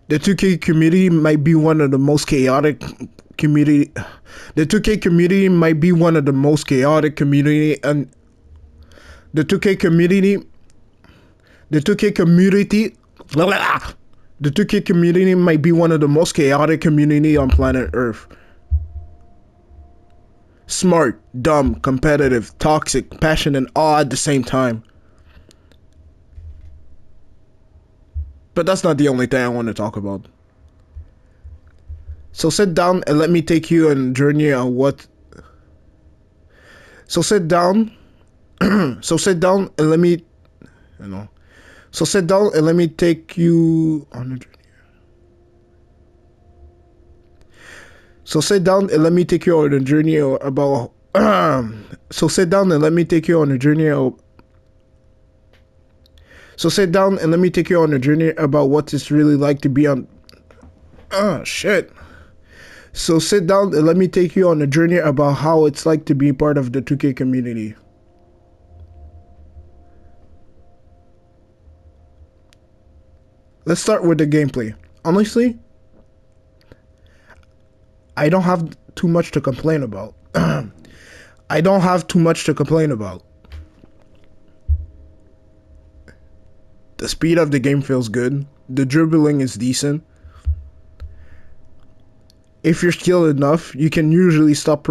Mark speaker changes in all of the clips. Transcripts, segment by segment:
Speaker 1: The 2K community might be one of the most chaotic community. The 2K community might be one of the most chaotic community, and the 2K community, the 2K community, the 2K community might be one of the most chaotic community on planet Earth. Smart, dumb, competitive, toxic, passionate, all at the same time. But that's not the only thing I want to talk about. So sit down and let me take you on a journey on what. So sit down. So sit down and let me. You know. So sit down and let me take you on a journey. So sit down and let me take you on a journey about. So sit down and let me take you on a journey. So sit down and let me take you on a journey about what it's really like to be on. Shit. So sit down and let me take you on a journey about how it's like to be part of the 2K community. Let's start with the gameplay. Honestly, I don't have too much to complain about. I don't have too much to complain about. The speed of the game feels good. The dribbling is decent. If you're skilled enough, you can usually stop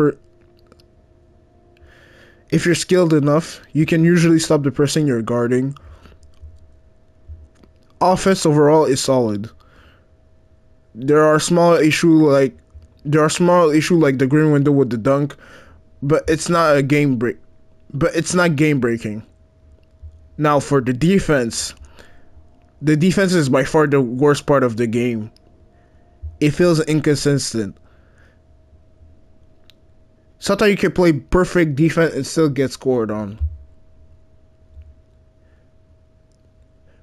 Speaker 1: If you're skilled enough, you can usually stop the person you're guarding. Offense overall is solid. There are small issues like the green window with the dunk, but it's not a game break. But it's not game breaking. Now for the defense is by far the worst part of the game. It feels inconsistent. Sometimes you can play perfect defense and still get scored on.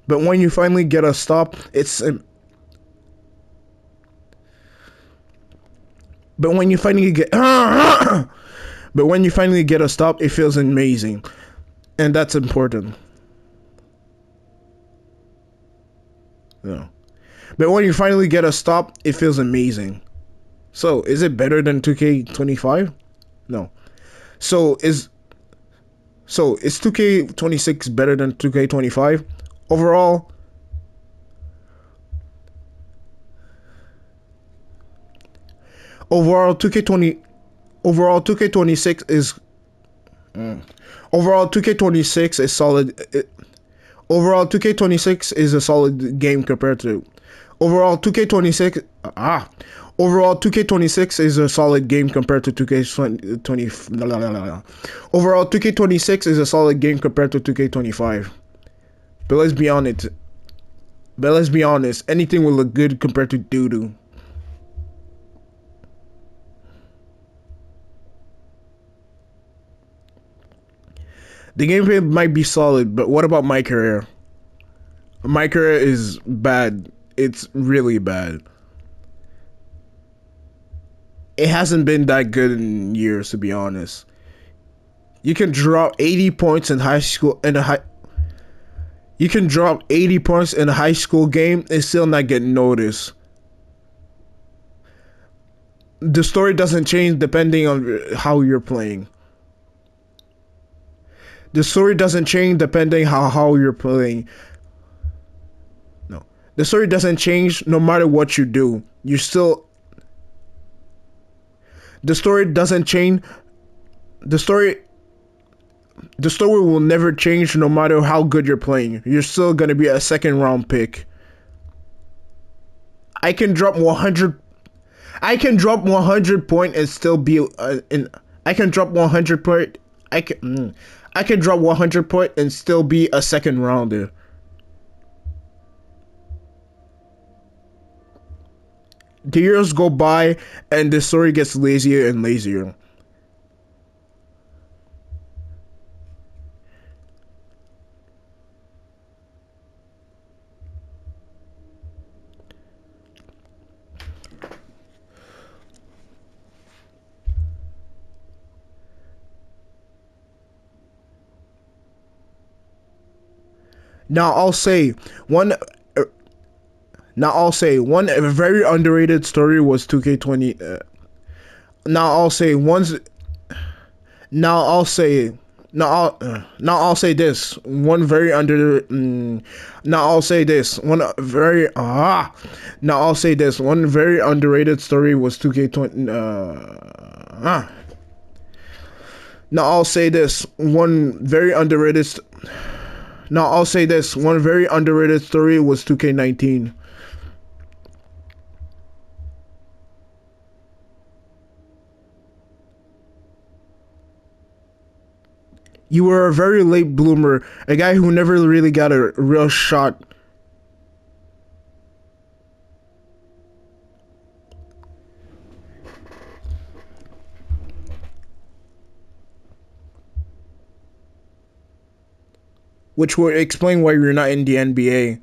Speaker 1: But when you finally get a stop, but when you finally get but when you finally get a stop, it feels amazing. And that's important. Yeah. But when you finally get a stop, it feels amazing. So, is it better than 2K25? No. So is 2K26 better than 2K25? Overall, overall 2K20 overall 2K26 is overall 2K26 is solid. Overall 2K26 is a solid game compared to overall 2K26 ah Overall, 2K26 is a solid game compared to 2K20. Overall, 2K26 is a solid game compared to 2K25. But let's be honest. Anything will look good compared to doo-doo. The gameplay might be solid, but what about my career? My career is bad. It's really bad. It hasn't been that good in years, to be honest. You can drop 80 points in high school in a high. You can drop 80 points in a high school game and still not get noticed. The story doesn't change depending on how you're playing. The story doesn't change depending how you're playing. No. The story doesn't change no matter what you do. You still the story doesn't change. The story will never change no matter how good you're playing. You're still going to be a second round pick. I can drop 100 point and still be in I can drop 100 point I can drop 100 point and still be a second rounder. The years go by and the story gets lazier and lazier. Now I'll say one. Now I'll say one very underrated story was 2K20. Now I'll say one's. Now I'll say. Now I'll say this one very under. Now I'll say this one very Now I'll say this one very underrated story was 2K20. Now I'll say this one very underrated. Now I'll say this one very underrated story was 2K19. You were a very late bloomer, a guy who never really got a real shot. Which would explain why you're not in the NBA.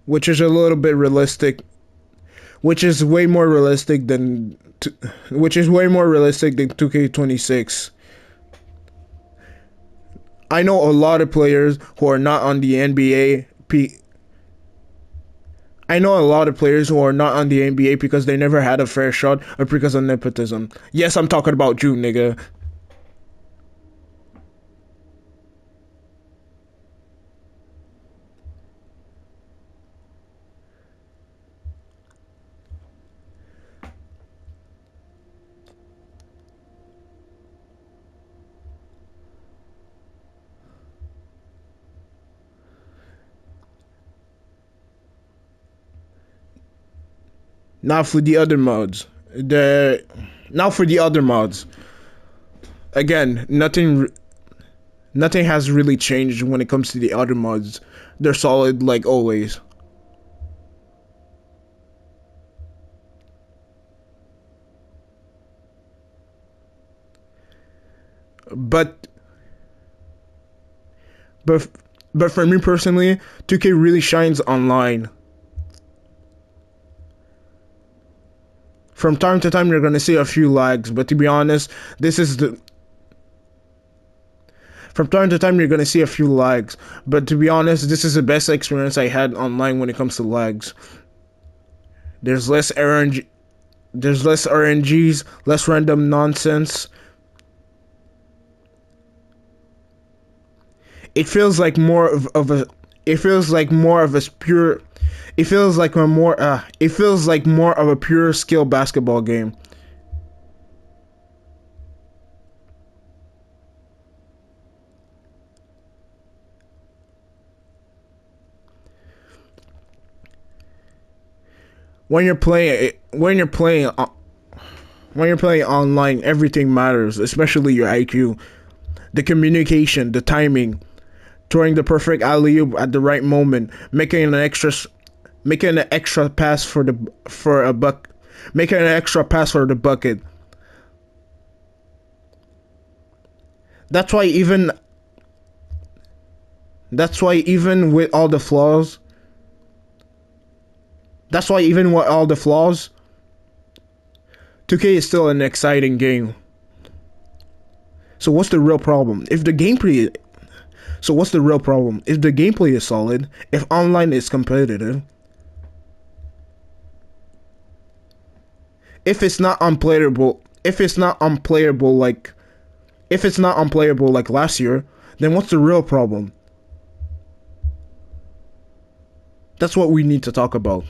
Speaker 1: Which is a little bit realistic. Which is way more realistic than. Which is way more realistic than 2K26. I know a lot of players who are not on the NBA. I know a lot of players who are not on the NBA because they never had a fair shot or because of nepotism. Yes, I'm talking about you, nigga. Now for the other mods. Now for the other mods. Again, nothing has really changed when it comes to the other mods. They're solid like always. But but but for me personally, 2K really shines online. From time to time you're gonna see a few lags, but to be honest, this is the from time to time you're gonna see a few lags, but to be honest, this is the best experience I had online when it comes to lags. There's less RNG, there's less RNGs, less random nonsense. It feels like more of a. It feels like more of a pure. It feels like a more. It feels like more of a pure skill basketball game. When you're playing, when you're playing online, everything matters, especially your IQ, the communication, the timing, throwing the perfect alley oop at the right moment, making an extra pass for a buck, making an extra pass for the bucket. That's why even that's why even with all the flaws, that's why even with all the flaws, 2K is still an exciting game. So what's the real problem? If the gameplay So what's the real problem? If the gameplay is solid, if online is competitive, if it's not unplayable, if it's not unplayable like last year, then what's the real problem? That's what we need to talk about.